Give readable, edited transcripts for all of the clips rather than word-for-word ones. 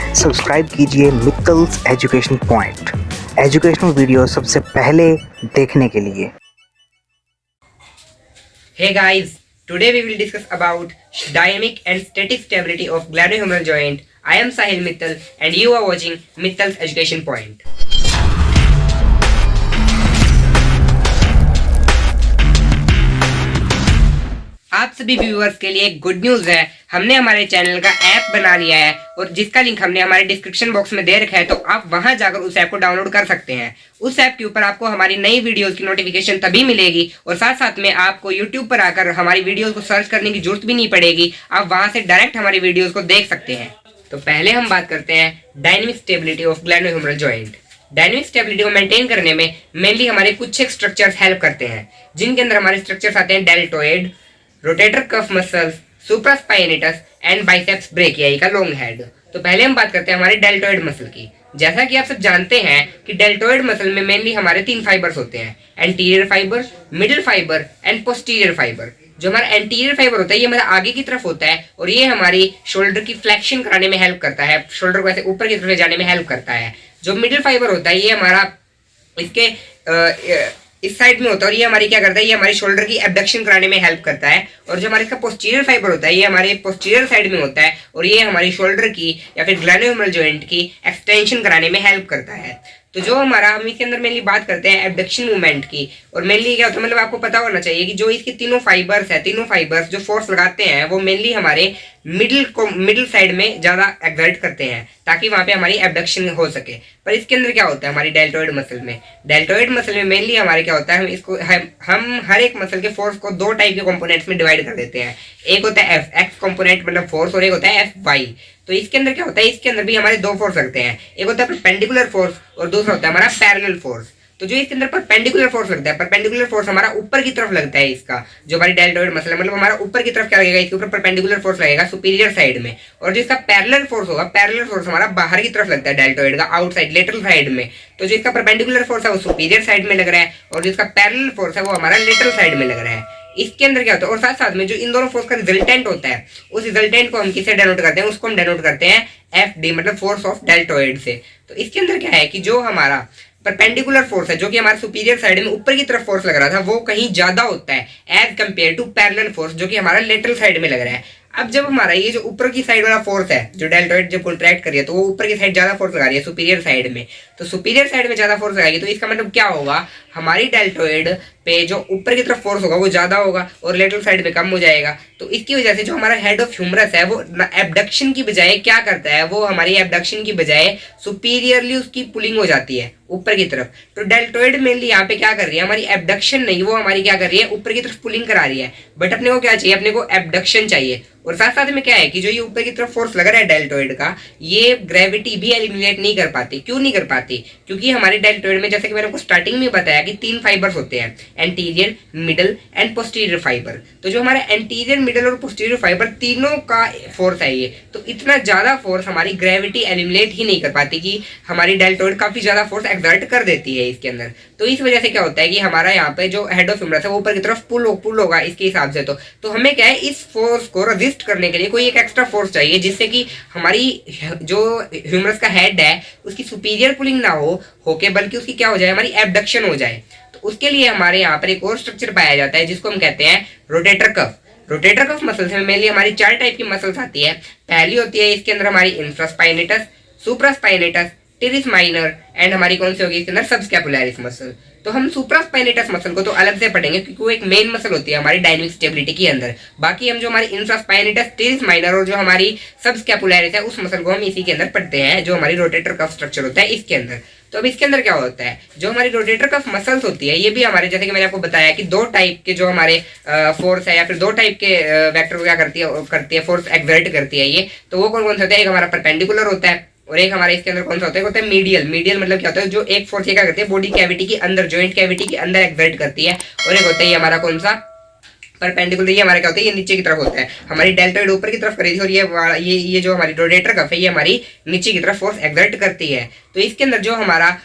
Subscribe कीजिए मित्तल्स education point, educational video सबसे पहले देखने के लिए। Hey guys, today we will discuss about dynamic and static stability of glenohumeral joint. I am Sahil Mittal and you are watching Mittal's Education Point. आप सभी viewers के लिए गुड न्यूज है, हमने हमारे चैनल का ऐप बना लिया है और जिसका लिंक हमने हमारे डिस्क्रिप्शन बॉक्स में दे रखा है, तो आप वहां जाकर उस ऐप को डाउनलोड कर सकते हैं। उस ऐप के ऊपर आपको हमारी नई वीडियोस की नोटिफिकेशन तभी मिलेगी और साथ साथ में आपको यूट्यूब पर आकर हमारी वीडियोस को सर्च करने की जरूरत भी नहीं पड़ेगी, आप वहां से डायरेक्ट हमारी वीडियोस को देख सकते हैं। तो पहले हम बात करते हैं dynamic stability of glenohumeral joint. Dynamic stability को मेंटेन करने में मेनली हमारे कुछ एक स्ट्रक्चर्स हेल्प करते हैं, जिनके अंदर हमारे स्ट्रक्चर्स आते हैं deltoid, rotator cuff muscles, supraspinatus and biceps brachii का लॉन्ग हेड। तो पहले हम बात करते हैं हमारे डेल्टोइड मसल की। जैसा कि आप सब जानते हैं कि डेल्टोइड मसल में मेनली हमारे 3 फाइबर्स होते हैं, anterior fibre, middle fibre and posterior fibre. जो हमारा एंटीरियर फाइबर होता है ये हमारा आगे की तरफ होता है और ये हमारी शोल्डर की फ्लेक्शन कराने में हेल्प करता है, शोल्डर को ऐसे ऊपर की तरफ जाने में हेल्प करता है। जो मिडिल फाइबर होता है ये हमारा इसके इस साइड में होता है और ये हमारी क्या करता है, ये हमारी शोल्डर की एबडक्शन कराने में हेल्प करता है। और जो हमारे इसका पोस्टीरियर फाइबर होता है ये हमारे पोस्टीरियर साइड में होता है और ये हमारी शोल्डर की या फिर ग्लेनोह्यूमरल जॉइंट की एक्सटेंशन कराने में हेल्प करता है। तो जो हमारा हम इसके अंदर मेनली बात करते हैं एबडक्शन मूवमेंट की, और मेनली क्या होता है, मतलब आपको पता होना चाहिए कि जो इसके तीनों फाइबर्स जो फोर्स लगाते हैं वो मेनली हमारे मिडिल साइड में ज्यादा एक्सर्ट करते हैं ताकि वहां पे हमारी एबडक्शन हो सके। पर इसके अंदर क्या होता है हमारी डेल्टोइड मसल में मेनली हमारे क्या होता है, हम हर एक मसल के फोर्स को 2 टाइप के कंपोनेंट्स में डिवाइड कर देते हैं। एक होता है एफ एक्स कंपोनेंट मतलब फोर्स और एक होता है एफ वाई। तो इसके अंदर क्या होता है, इसके अंदर भी हमारे 2 फोर्स लगते हैं, एक होता है परपेंडिकुलर फोर्स और दूसरा होता है हमारा पैरेलल फोर्स। तो जो इसके अंदर परपेंडिकुलर फोर्स लगता है, परपेंडिकुलर फोर्स हमारा ऊपर की तरफ लगता है, इसका जो हमारी डेल्टोइड मसल है मतलब हमारा ऊपर की तरफ क्या लगेगा, इसके ऊपर परपेंडिकुलर फोर्स लगेगा सुपीरियर साइड में। और जो इसका पैरेलल फोर्स होगा, पैरेलल फोर्स हमारा बाहर की तरफ लगता है डेल्टोइड का, आउटसाइड लेटरल साइड में। तो जो इसका परपेंडिकुलर फोर्स है वो सुपीरियर साइड में लग रहा है और जो इसका पैरेलल फोर्स है वो हमारा लेटरल साइड में लग रहा है। इसके अंदर क्या होता है, और साथ साथ में जो इन दोनों फोर्स का रिजल्टेंट होता है उस रिजल्टेंट को हम किसे डेनोट करते हैं, उसको हम डेनोट करते हैं एफ डी मतलब फोर्स ऑफ डेल्टोइड से। तो इसके अंदर क्या है कि जो हमारा परपेंडिकुलर फोर्स है जो कि हमारे सुपीरियर साइड में ऊपर की तरफ फोर्स लग रहा था वो कहीं ज्यादा होता है as compare to parallel force जो कि हमारा लेटरल साइड में लग रहा है। अब जब हमारा ये जो ऊपर की साइड वाला फोर्स है जो डेल्टोइड जब कॉन्ट्रैक्ट कर रही है तो वो ऊपर की साइड ज्यादा फोर्स लगा रही है सुपीरियर साइड में, तो सुपीरियर साइड में ज्यादा फोर्स लगाएगी तो इसका मतलब क्या होगा, हमारी डेल्टोइड पे जो ऊपर की तरफ फोर्स होगा वो ज्यादा होगा और लेटरल साइड में कम हो जाएगा। तो इसकी वजह से जो हमारा हेड ऑफ ह्यूमरस है वो एबडक्शन की बजाय क्या करता है, वो हमारी एबडक्शन की बजाय सुपीरियरली उसकी पुलिंग हो जाती है ऊपर की तरफ। तो डेल्टोइड मेनली यहाँ पे क्या कर रही है, हमारी एबडक्शन नहीं, वो हमारी क्या कर रही है, ऊपर की तरफ पुलिंग करा रही है। बट अपने को क्या चाहिए, अपने को एबडक्शन चाहिए। और साथ साथ में क्या है कि जो ये ऊपर की तरफ फोर्स लग रहा है डेल्टोइड का, ये ग्रेविटी भी एलिमिनेट नहीं कर पाती। क्यों नहीं कर पाती, क्योंकि हमारे डेल्टोइड में जैसे कि मैंने आपको स्टार्टिंग में बताया कि 3 फाइबर्स होते हैं, anterior, middle and posterior fibre. तो जो हमारे एंटीरियर, मिडल और पोस्टीरियर फाइबर तीनों का फोर्स है ये, तो इतना ज्यादा फोर्स हमारी ग्रेविटी एलिमिनेट ही नहीं कर पाती कि हमारी डेल्टोइड काफी ज्यादा फोर्स एक्सर्ट कर देती है इसके अंदर। तो इस वजह से क्या होता है कि हमारा यहाँ पे जो हेड ऑफ ह्यूमरस है वो ऊपर की तरफ पुल होगा इसके हिसाब से। तो हमें क्या है, इस फोर्स को रेजिस्ट करने के लिए कोई एक एक्स्ट्रा फोर्स चाहिए जिससे कि हमारी जो ह्यूमरस का हेड है उसकी सुपीरियर पुलिंग ना होके बल्कि उसकी क्या हो जाए, हमारी एबडक्शन हो जाए। तो उसके लिए हमारे यहाँ पर एक और स्ट्रक्चर पाया जाता है जिसको हम कहते हैं rotator cuff. Rotator cuff muscles में मेनली हमारी 4 टाइप की मसल्स आती है। पहली होती है इसके अंदर हमारी infraspinatus, supraspinatus, teres minor and हमारी कौन सी होगी इसके अंदर सबस्कैपुलरिस मसल। तो हम सुप्रास्पाइनेटस मसल को तो अलग से पढ़ेंगे क्योंकि वो एक मेन मसल होती है हमारी डायनेमिक स्टेबिलिटी के अंदर। बाकी हम जो हमारी इंफ्रास्पाइनेटस, टेरिस माइनर और जो हमारी सबस्कैपुलरिस है उस मसल को हम इसी के अंदर पढ़ते हैं जो हमारी रोटेटर कफ स्ट्रक्चर होता है इसके अंदर। तो अब इसके अंदर क्या होता है, जो हमारी रोटेटर कफ मसल्स होती है ये भी हमारे जैसे कि मैंने आपको बताया कि 2 टाइप के जो हमारे फोर्स है या फिर 2 टाइप के वेक्टर को क्या करती है फोर्स एक्सर्ट करती है ये। तो वो कौन कौन से होते हैं, एक हमारा परपेंडिकुलर होता है और एक हमारे इसके अंदर कौन सा होता है मीडियल मतलब क्या होता है, जो एक फोर्स ये क्या करती है बॉडी कैविटी के अंदर, जॉइंट कैविटी के अंदर एक्सर्ट करती है। और एक होता है ये हमारा कौन सा परपेंडिकुलर, ये हमारा क्या होता है, ये नीचे की तरफ होता है। हमारी डेल्टोइड ऊपर की तरफ कर रही थी और ये जो हमारी रोटेटर कफ है ये हमारी नीचे की तरफ फोर्स एक्सर्ट करती है। तो इसके अंदर जो हमारा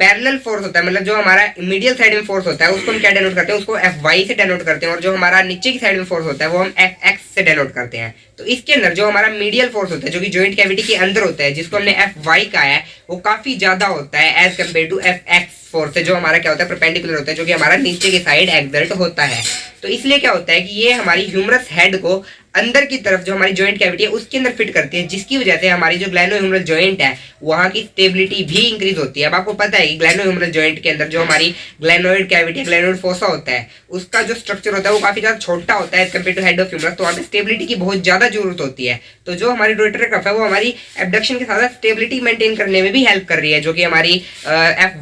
पैरेलल फोर्स होता है, मतलब जो हमारा मीडियल साइड में फोर्स होता है उसको हम क्या डिनोट करते हैं, उसको Fy से डिनोट करते हैं, और जो हमारा नीचे की साइड में फोर्स होता है वो हम Fx से डिनोट करते हैं। तो इसके अंदर जो हमारा मीडियल फोर्स होता है जो कि जॉइंट कैविटी के अंदर होता है, जिसको हमने Fy कहा है, वो काफी ज्यादा होता है as compare to Fx force से, जो हमारा क्या होता है परपेंडिकुलर होता है, जो कि हमारा नीचे की साइड एक्सर्ट होता है। तो इसलिए क्या होता है कि ये हमारी ह्यूमरस हेड को अंदर की तरफ जो हमारी जॉइंट कैविटी है उसके अंदर फिट करती है, जिसकी वजह से हमारी जो ग्लैनोह्यूमरल जॉइंट है वहां की स्टेबिलिटी भी इंक्रीज होती है। अब आपको पता है कि ग्लैनोह्यूमरल जॉइंट के अंदर जो हमारी ग्लैनोइड कैविटी ग्लैनोइड फोसा होता है उसका जो स्ट्रक्चर होता है वो काफी ज्यादा छोटा होता है compare to head of humerus, तो वहाँ पे स्टेबिलिटी की बहुत ज्यादा जरूरत होती है। तो जो हमारी रोटेटर कफ है वो हमारी एब्डक्शन के साथ स्टेबिलिटी मेंटेन करने में भी हेल्प कर रही है, जो कि हमारी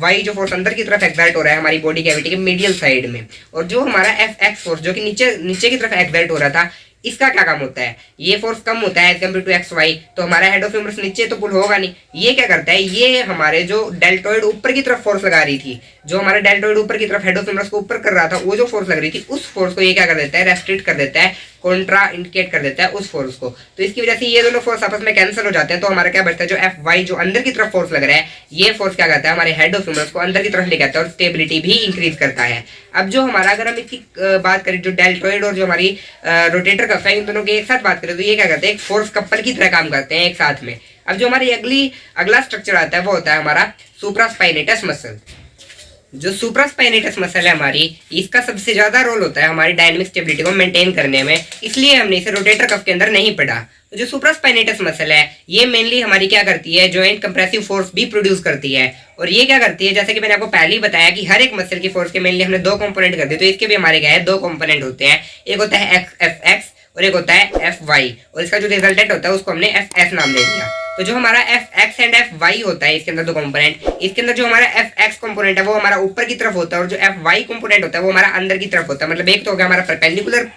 Fy जो फोर्स अंदर की तरफ एक्सर्ट हो रहा है हमारी बॉडी कैविटी के मीडियल साइड में, और जो हमारा Fx फोर्स जो कि नीचे की तरफ एक्सर्ट हो रहा था, इसका क्या काम होता है, ये फोर्स कम होता है एज कम्पेयर टू XY, तो हमारा हेड ऑफ ह्यूमरस नीचे तो पुल होगा नहीं। ये क्या करता है, ये हमारे जो डेल्टोइड ऊपर की तरफ फोर्स लगा रही थी, जो हमारा डेल्टोइड ऊपर की तरफ हेड ऑफ ह्यूमरस को ऊपर कर रहा था, वो जो फोर्स लग रही थी उस फोर्स को ये क्या कर देता है, रेस्ट्रिक्ट कर देता है, कॉन्ट्रा इंडिकेट कर देता है उस फोर्स को। तो इसकी वजह से ये दोनों फोर्स आपस में कैंसिल हो जाते हैं, तो हमारा क्या बचता है, जो Fy जो अंदर की तरफ फोर्स लग रहा है, ये फोर्स क्या करता है, हमारे हेड ऑफ ह्यूमरस को अंदर की तरफ लेके आता है और स्टेबिलिटी भी इंक्रीज करता है। अब जो हमारा, अगर हम इसकी बात करें जो डेल्टोइड और जो हमारी रोटेटर कफ है, इन दोनों की एक साथ बात करें तो ये क्या करते हैं, एक फोर्स कपल की तरह काम करते हैं एक साथ में। अब जो हमारी अगला स्ट्रक्चर आता है वो होता है हमारा सुप्रास्पाइनेटस मसल। जो सुप्रास्पाइनेटस मसल है हमारी, इसका सबसे ज्यादा रोल होता है हमारी डायनेमिक स्टेबिलिटी को मेंटेन करने में, इसलिए हमने इसे रोटेटर कफ के अंदर नहीं पढ़ा। तो जो सुप्रास्पाइनेटस मसल है ये मेनली हमारी क्या करती है, जॉइंट कंप्रेसिव फोर्स भी प्रोड्यूस करती है। और ये क्या करती है, जैसे कि मैंने आपको पहले ही बताया कि हर एक मसल की फोर्स के मेनली हमने दो कंपोनेंट कर दिए, तो इसके भी हमारे क्या है, दो कंपोनेंट होते हैं, एक होता है Fx और एक होता है Fy, और इसका जो रिजल्टेंट होता है उसको हमने Fs नाम दे दिया। तो जो हमारा Fx एंड Fy होता है, इसके अंदर दो कंपोनेंट, इसके अंदर जो हमारा Fx कंपोनेंट है वो हमारा ऊपर की तरफ होता है, और जो Fy कंपोनेंट होता है वो हमारा अंदर की तरफ होता है, मतलब एक तो हो गया हमारा परपेंडिकुलर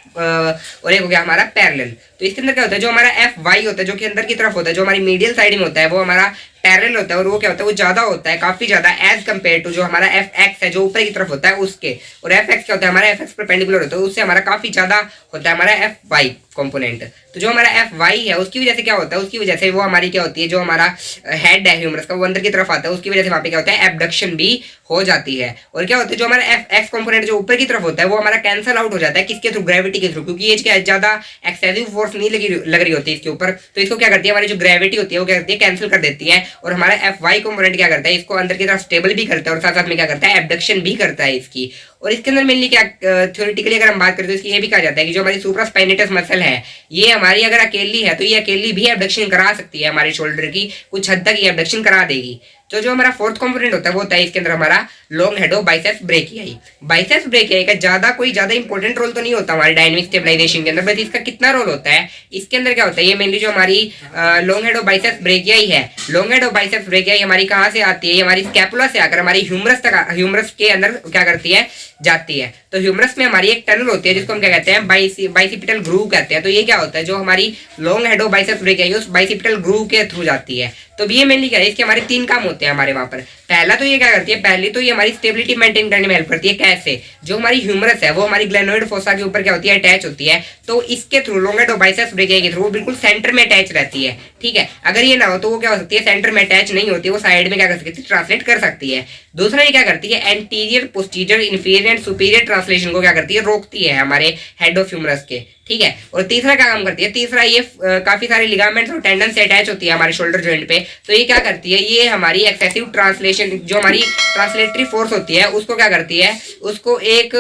और एक हो गया हमारा पैरेलल। तो इसके अंदर क्या होता है, जो हमारा Fy होता है जो कि अंदर की तरफ होता है, जो हमारी मीडियल साइड में होता है, वो हमारा पैरेलल होता है, और वो क्या होता है, वो ज्यादा होता है, काफी ज्यादा एज कम्पेयर टू जो हमारा Fx है जो ऊपर की तरफ होता है उसके। और Fx क्या होता है, हमारा Fx परपेंडिकुलर होता है, उससे हमारा काफी ज्यादा होता है हमारा Fy कंपोनेंट। तो जो हमारा Fy है उसकी वजह से क्या होता है, उसकी वजह से वो हमारी क्या होती है, जो हमारा हेड है ह्यूमरस का वो अंदर की तरफ आता है, उसकी वजह से वहाँ पे क्या होता है, एब्डक्शन भी हो जाती है। और क्या होता है, जो हमारा Fx कंपोनेंट जो ऊपर की तरफ होता है वो हमारा कैंसल आउट हो जाता है, किसके थ्रू, ग्रेविटी के थ्रू, क्योंकि ये क्या ज्यादा एक्सेसिव फोर्स नहीं लग रही होती है इसके ऊपर, तो इसको क्या करती है, हमारी जो ग्रेविटी होती है वो क्या करती है, कैंसिल कर देती है, और हमारा Fy कंपोनेंट क्या करता है, इसको अंदर की तरफ स्टेबल भी करता है और साथ साथ में क्या करता है, एब्डक्शन भी करता है इसकी। और इसके अंदर मेनली क्या थ्योरेटिकली अगर हम बात करें तो इसकी ये भी कहा जाता है कि जो हमारी सुप्रास्पाइनेटस मसल है ये हमारी अगर अकेली है तो ये अकेली भी एब्डक्शन करा सकती है, हमारे शोल्डर की कुछ हद तक ये एब्डक्शन करा देगी। तो जो हमारा फोर्थ कंपोनेंट होता है वो होता है इसके अंदर हमारा long head of biceps brachii. Biceps brachii का ज्यादा इंपॉर्टेंट रोल तो नहीं होता हमारे डायनेमिक स्टेबलाइजेशन के अंदर, बट इसका कितना रोल होता है, इसके अंदर क्या होता है, ये मेनली जो हमारी long head of biceps brachii है, long head of biceps brachii हमारी कहाँ से आती है, हमारी स्कैपुला से आकर हमारी ह्यूमरस के अंदर क्या करती है, जाती है। तो ह्यूमरस में हमारी एक टनल होती है जिसको हम क्या कहते हैं, बाइसिपिटल ग्रूव कहते हैं। तो ये क्या होता है, जो हमारी long head of biceps brachii उस बाइसिपिटल ग्रूव के थ्रू जाती है। तो ये मेनली क्या है, इसके हमारे तीन काम होते हैं हमारे वहां पर। पहला तो ये क्या करती है, पहली तो ये हमारी स्टेबिलिटी मेंटेन करने में हेल्प करती है। कैसे, जो हमारी ह्यूमरस है वो हमारी ग्लेनोइड फोसा के ऊपर क्या होती है, अटैच होती है, तो इसके through long head of biceps brachii के थ्रू बिल्कुल सेंटर में अटैच रहती है। ठीक है, अगर ये ना हो तो वो क्या हो सकती है, सेंटर में अटैच नहीं होती, वो साइड में क्या कर सकती है, ट्रांसलेट कर सकती है। दूसरा ये क्या करती है, anterior posterior inferior and superior translation को क्या करती है, रोकती है हमारे हेड ऑफ ह्यूमरस के। ठीक है, और तीसरा क्या काम करती है, तीसरा ये काफी सारे लिगामेंट्स और टेंडन से अटैच होती है हमारे शोल्डर जॉइंट पे। तो ये क्या करती है, ये हमारी एक्सेसिव ट्रांसलेशन जो हमारी ट्रांसलेटरी फोर्स होती है उसको क्या करती है, उसको एक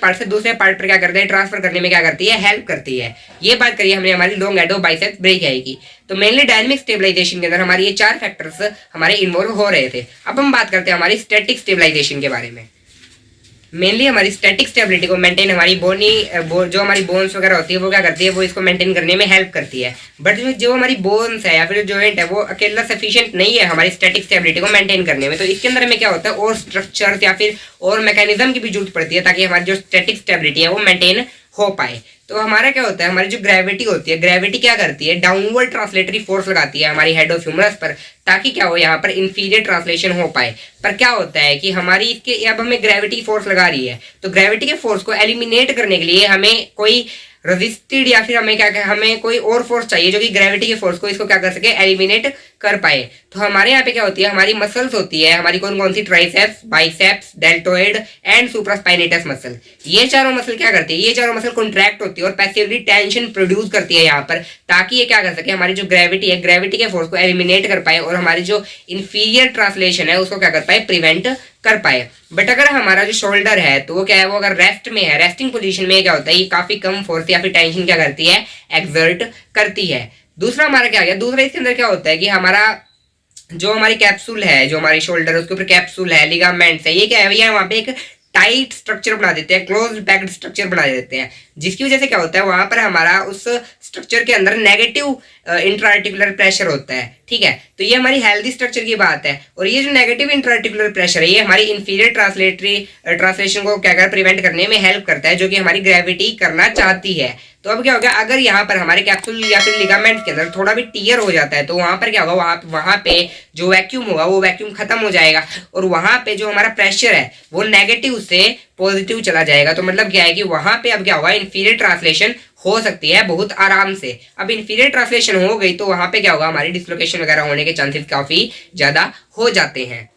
पार्ट से दूसरे पार्ट पर क्या करते हैं, ट्रांसफर करने में क्या करती है, हेल्प करती है। ये बात करिए हमने हमारी long head of biceps brachii की। तो मेनली डायनेमिक स्टेबलाइजेशन के अंदर हमारी ये चार फैक्टर्स हमारे इन्वॉल्व हो रहे थे। अब हम बात करते हैं हमारी स्टैटिक स्टेबलाइजेशन के बारे में। मेनली हमारी स्टैटिक स्टेबिलिटी को मेंटेन हमारी जो हमारी बोन्स वगैरह होती है वो क्या करती है, वो इसको मेंटेन करने में हेल्प करती है। बट जो हमारी बोन्स है या फिर जो जॉइंट है वो अकेला सफिशिएंट नहीं है हमारी स्टैटिक स्टेबिलिटी को मेंटेन करने में। तो इसके अंदर में क्या होता है, और स्ट्रक्चर या फिर और मैकेनिज्म की भी जरूरत पड़ती है ताकि हमारी जो स्टैटिक स्टेबिलिटी है वो मेंटेन हो पाए। तो हमारा क्या होता है, हमारी जो ग्रेविटी होती है, ग्रेविटी क्या करती है, डाउनवर्ड ट्रांसलेटरी फोर्स लगाती है हमारी हेड ऑफ ह्यूमरस पर, ताकि क्या हो, यहाँ पर इंफीरियर ट्रांसलेशन हो पाए। पर क्या होता है कि हमारी इसके अब हमें ग्रेविटी फोर्स लगा रही है, तो ग्रेविटी के फोर्स को एलिमिनेट करने के लिए हमें कोई रेजिस्टेड या फिर हमें कोई और फोर्स चाहिए जो कि ग्रेविटी के फोर्स को इसको क्या कर सके, एलिमिनेट कर पाए। तो हमारे यहाँ पे क्या होती है, हमारी मसल्स होती है, हमारी कौन कौन सी, triceps, biceps, deltoid and supraspinatus muscle. ये चारों मसल क्या करती है, ये चारों मसल कॉन्ट्रैक्ट होती है और पैसिवली टेंशन प्रोड्यूस करती है यहाँ पर, ताकि ये क्या कर सके, हमारी जो ग्रेविटी है, ग्रेविटी के फोर्स को एलिमिनेट कर पाए और हमारी जो इंफीरियर ट्रांसलेशन है उसको क्या कर पाए, प्रिवेंट कर पाए। बट अगर हमारा जो शोल्डर है तो वो क्या है, वो अगर रेस्ट में है, रेस्टिंग पोजीशन में क्या होता है, ये काफी कम फोर्स या फिर टेंशन क्या करती है, एक्सर्ट करती है। दूसरा हमारा क्या आ गया, दूसरा इसके अंदर क्या होता है कि हमारा जो हमारी कैप्सूल है, जो हमारी शोल्डर है उसके ऊपर कैप्सूल है, लिगामेंट्स है, ये क्या है भैया, वहां पे एक टाइट स्ट्रक्चर बना देते हैं, क्लोज पैक्ड स्ट्रक्चर बना देते हैं, जिसकी वजह से क्या होता है, वहां पर हमारा उस स्ट्रक्चर के अंदर नेगेटिव इंट्राआर्टिकुलर प्रेशर होता है। ठीक है, तो ये हमारी हेल्दी स्ट्रक्चर की बात है। और ये जो नेगेटिव इंट्राआर्टिकुलर प्रेशर है, ये हमारी इंफीरियर ट्रांसलेशन को क्या कर, प्रिवेंट करने में हेल्प करता है, जो कि हमारी ग्रेविटी करना चाहती है। तो अब क्या होगा, अगर यहाँ पर हमारे कैप्सूल या फिर लिगामेंट के अंदर थोड़ा भी टियर हो जाता है तो वहां पर क्या होगा, वहां पे जो वैक्यूम होगा वो वैक्यूम खत्म हो जाएगा और वहां पे जो हमारा प्रेशर है वो नेगेटिव से पॉजिटिव चला जाएगा। तो मतलब क्या है कि वहां पे अब क्या होगा, इंफीरियर ट्रांसलेशन हो सकती है बहुत आराम से। अब इंफीरियर ट्रांसलेशन हो गई तो वहां पे क्या होगा, हमारी डिस्लोकेशन वगैरह होने के चांसेस काफी ज्यादा हो जाते हैं।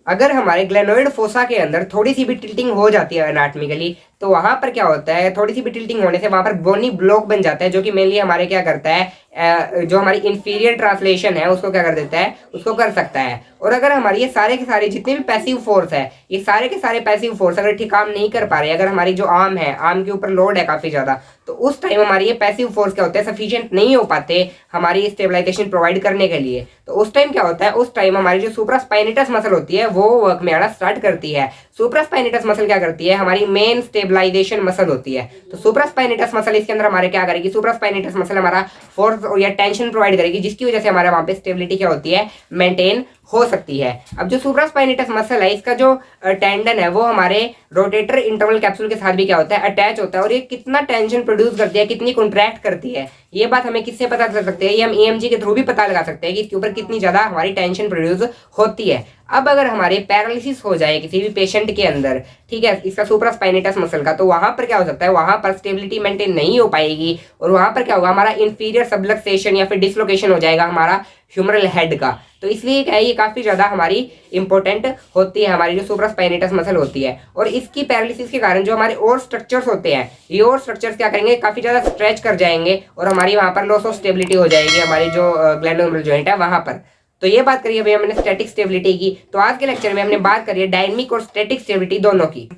अगर हमारे ग्लेनोइड फोसा के अंदर थोड़ी सी भी टिल्टिंग हो जाती है एनाटॉमिकली, तो वहां पर क्या होता है, थोड़ी सी भी टिल्टिंग होने से वहां पर बोनी ब्लॉक बन जाता है, जो कि मेनली हमारे क्या करता है, जो हमारी इंफीरियर ट्रांसलेशन है उसको क्या कर देता है, उसको कर सकता है। और अगर हमारी ये सारे के सारे जितने भी पैसिव फोर्स है, ये सारे के सारे पैसिव फोर्स अगर ठीक काम नहीं कर पा रहे, अगर हमारी जो आर्म है, आर्म के ऊपर लोड है काफी ज्यादा, तो उस टाइम हमारी ये पैसिव फोर्स क्या होते हैं, सफिशिएंट नहीं हो पाते हमारी स्टेबलाइजेशन प्रोवाइड करने के लिए। तो उस टाइम क्या होता है, उस टाइम हमारी जो सुप्रास्पाइनेटस मसल होती है वो वर्क में आना स्टार्ट करती है। सुप्रास्पाइनेटस मसल क्या करती है, हमारी मेन स्टेबलाइजेशन मसल होती है। तो सुप्रास्पाइनेटस मसल इसके अंदर हमारे क्या करेगी, सुप्रास्पाइनेटस मसल हमारा फोर्स या टेंशन प्रोवाइड करेगी, जिसकी वजह से हमारे वहां पे स्टेबिलिटी क्या होती है, मेंटेन हो सकती है। अब जो सुप्रास्पाइनेटस मसल है, इसका जो टेंडन है वो हमारे रोटेटर इंटरवल कैप्सूल के साथ भी क्या होता है, अटैच होता है। और ये कितना टेंशन प्रोड्यूस करती है, कितनी कॉन्ट्रैक्ट करती है, ये बात हमें किससे पता कर सकते हैं, ये हम EMG के थ्रू भी पता लगा सकते हैं कि इसके ऊपर कितनी ज्यादा हमारी टेंशन प्रोड्यूस होती है। अब अगर हमारे पैरालिसिस हो जाए किसी भी पेशेंट के अंदर, ठीक है, इसका सुप्रास्पाइनेटस मसल का, तो वहां पर क्या हो सकता है, वहां पर स्टेबिलिटी मेंटेन नहीं हो पाएगी और वहां पर क्या होगा, हमारा इंफीरियर सबलक्सेशन या फिर डिसलोकेशन हो जाएगा हमारा ह्यूमरल हेड का। तो इसलिए क्या है, ये काफी ज्यादा हमारी इंपॉर्टेंट होती है, हमारी जो सुप्रास्पाइनेटस मसल होती है। और इसकी पैरालिसिस के कारण जो हमारे और स्ट्रक्चर्स होते हैं, ये और स्ट्रक्चर्स क्या करेंगे, काफी ज्यादा स्ट्रेच कर जाएंगे और हमारी वहां पर लॉस ऑफ स्टेबिलिटी हो जाएगी, हमारी जो ग्लैंडोलर जॉइंट है वहां पर। तो ये बात करिए भैया हमने स्टैटिक स्टेबिलिटी की। तो आज के लेक्चर में हमने बात करी है डायनेमिक और स्टैटिक स्टेबिलिटी दोनों की।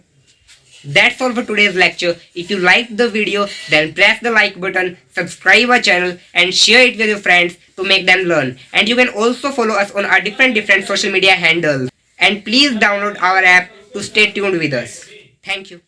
That's all for today's lecture. If you liked the video, then press the like button, subscribe our channel and share it with your friends to make them learn. And you can also follow us on our different social media handles. And please download our app to stay tuned with us. Thank you.